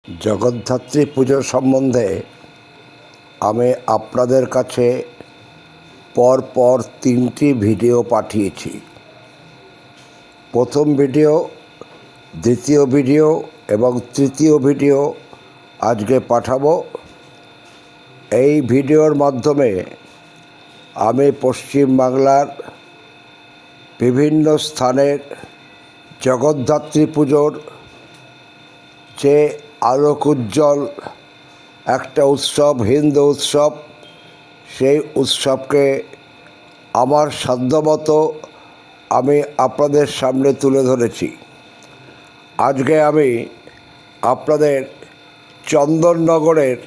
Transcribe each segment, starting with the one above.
জগদ্ধাত্রী পুজো সম্বন্ধে আমি আপনাদের কাছে পরপর 3টি ভিডিও পাঠিয়েছি। প্রথম ভিডিও, দ্বিতীয় ভিডিও এবং তৃতীয় ভিডিও আজকে পাঠাবো। এই ভিডিওর মাধ্যমে আমি পশ্চিমবাংলার বিভিন্ন স্থানের জগদ্ধাত্রী পুজোর যে আলোক উজ্জ্বল একটা উৎসব, হিন্দু উৎসব, সেই উৎসবকে আমার সাধ্যমতো আমি আপনাদের সামনে তুলে ধরেছি। আজকে আমি আপনাদের চন্দননগরের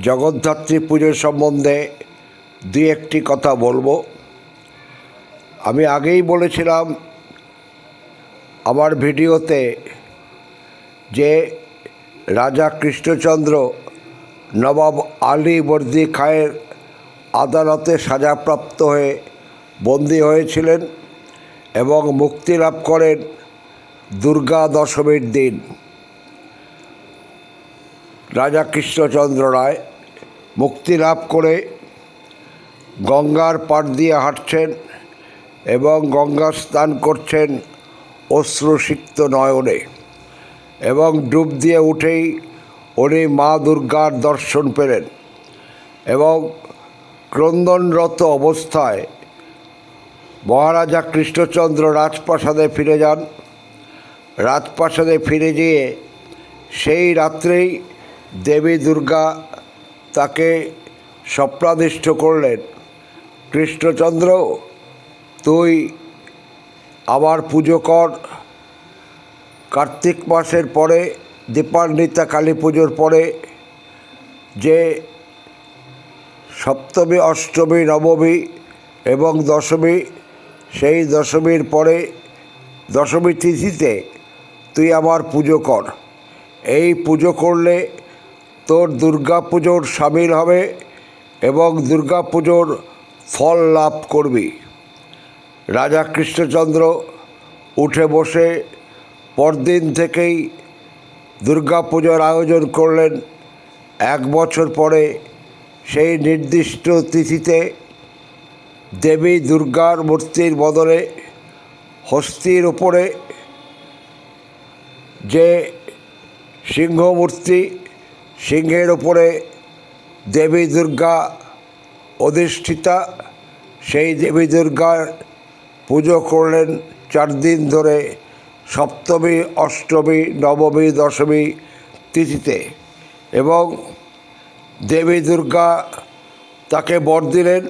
জগদ্ধাত্রী পুজো সম্বন্ধে দুই একটি কথা বলবো। আমি আগেই বলেছিলাম আমার ভিডিওতে যে রাজা কৃষ্ণচন্দ্র নবাব আলী বর্দী খাঁয়ের আদালতে সাজাপ্রাপ্ত হয়ে বন্দী হয়েছিলেন এবং মুক্তি লাভ করেন দুর্গা দশমীর দিন। রাজা কৃষ্ণচন্দ্র রায় মুক্তি লাভ করে গঙ্গার পাড় দিয়ে হাঁটছেন এবং গঙ্গা স্নান করছেন অশ্রুসিক্ত নয়নে, এবং ডুব দিয়ে উঠেই উনি মা দুর্গার দর্শন পেলেন এবং ক্রন্দনরত অবস্থায় মহারাজা কৃষ্ণচন্দ্র রাজপ্রাসাদে ফিরে যান। রাজপ্রাসাদে ফিরে গিয়ে সেই রাত্রেই দেবী দুর্গা তাকে স্বপ্নাদিষ্ট করলেন, কৃষ্ণচন্দ্র, তুই আমার পুজো কর। কার্তিক মাসের পরে দীপান্বিতা কালী পুজোর পরে যে সপ্তমী, অষ্টমী, নবমী এবং দশমী, সেই দশমীর পরে দশমী তিথিতে তুই আমার পুজো কর। এই পুজো করলে তোর দুর্গা পুজোর সামিল হবে এবং দুর্গা পুজোর ফল লাভ করবি। রাজা কৃষ্ণচন্দ্র উঠে বসে পরদিন থেকেই দুর্গা পুজোর আয়োজন করলেন। 1 বছর পরে সেই নির্দিষ্ট তিথিতে দেবী দুর্গার মূর্তির বদলে হস্তির উপরে যে সিংহ মূর্তি, সিংহের উপরে দেবী দুর্গা অধিষ্ঠিতা, সেই দেবী দুর্গার পুজো করলেন 4 দিন ধরে, সপ্তমী, অষ্টমী, নবমী, দশমী তিথিতে, এবং দেবী দুর্গা তাকে বর দিলেন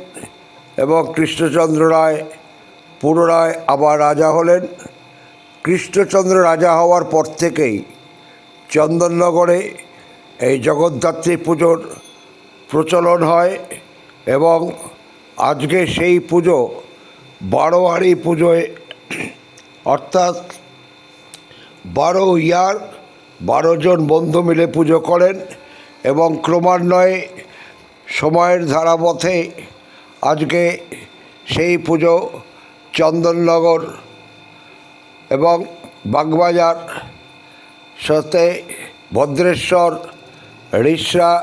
এবং কৃষ্ণচন্দ্র রায় পুনরায় আবার রাজা হলেন। কৃষ্ণচন্দ্র রাজা হওয়ার পর থেকেই চন্দননগরে এই জগদ্ধাত্রী পুজোর প্রচলন হয় এবং আজকে সেই পুজো বারোয়ারি পুজোয়, অর্থাৎ 12 ইয়ার 12 জন বন্ধু মিলে পুজো করেন এবং ক্রমান্বয়ে সময়ের ধারাপথে আজকে সেই পুজো চন্দননগর এবং বাগবাজার সাথে ভদ্রেশ্বর, রিষড়া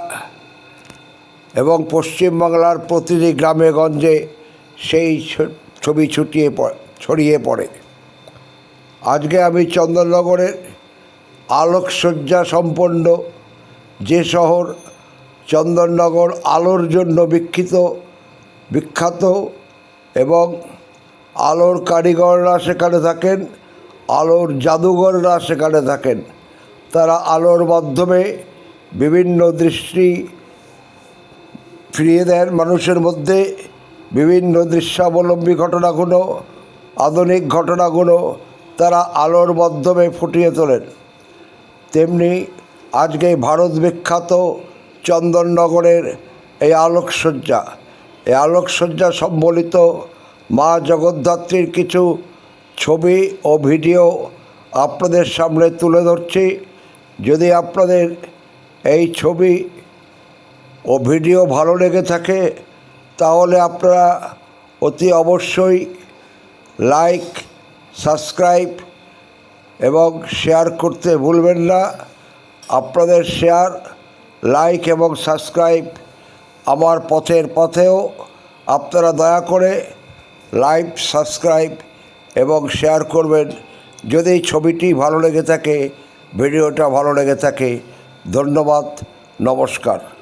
এবং পশ্চিমবাংলার প্রতিটি গ্রামে গঞ্জে সেই ছবি ছড়িয়ে পড়ে। আজকে আমি চন্দননগরের আলোকসজ্জা সম্পন্ন যে শহর, চন্দননগর আলোর জন্য বিখ্যাত এবং আলোর কারিগররা সেখানে থাকেন, আলোর জাদুঘররা সেখানে থাকেন। তারা আলোর মাধ্যমে বিভিন্ন দৃষ্টি ফিরিয়ে দেন মানুষের মধ্যে, বিভিন্ন দৃশ্যাবলম্বী ঘটনাগুলো, আধুনিক ঘটনাগুলো তারা আলোর মাধ্যমে ফুটিয়ে তোলেন। তেমনি আজকে ভারত বিখ্যাত চন্দননগরের এই আলোকসজ্জা সম্বলিত মা জগদ্ধাত্রীর কিছু ছবি ও ভিডিও আপনাদের সামনে তুলে ধরছি। যদি আপনাদের এই ছবি ও ভিডিও ভালো লেগে থাকে তাহলে আপনারা অতি অবশ্যই লাইক, সাবস্ক্রাইব এবং শেয়ার করতে ভুলবেন না। আপনাদের শেয়ার, লাইক এবং সাবস্ক্রাইব আমার পথেও আপনারা দয়া করে লাইক, সাবস্ক্রাইব এবং শেয়ার করবেন যদি এই ছবিটি ভালো লেগে থাকে, ভিডিওটা ভালো লেগে থাকে। ধন্যবাদ, নমস্কার।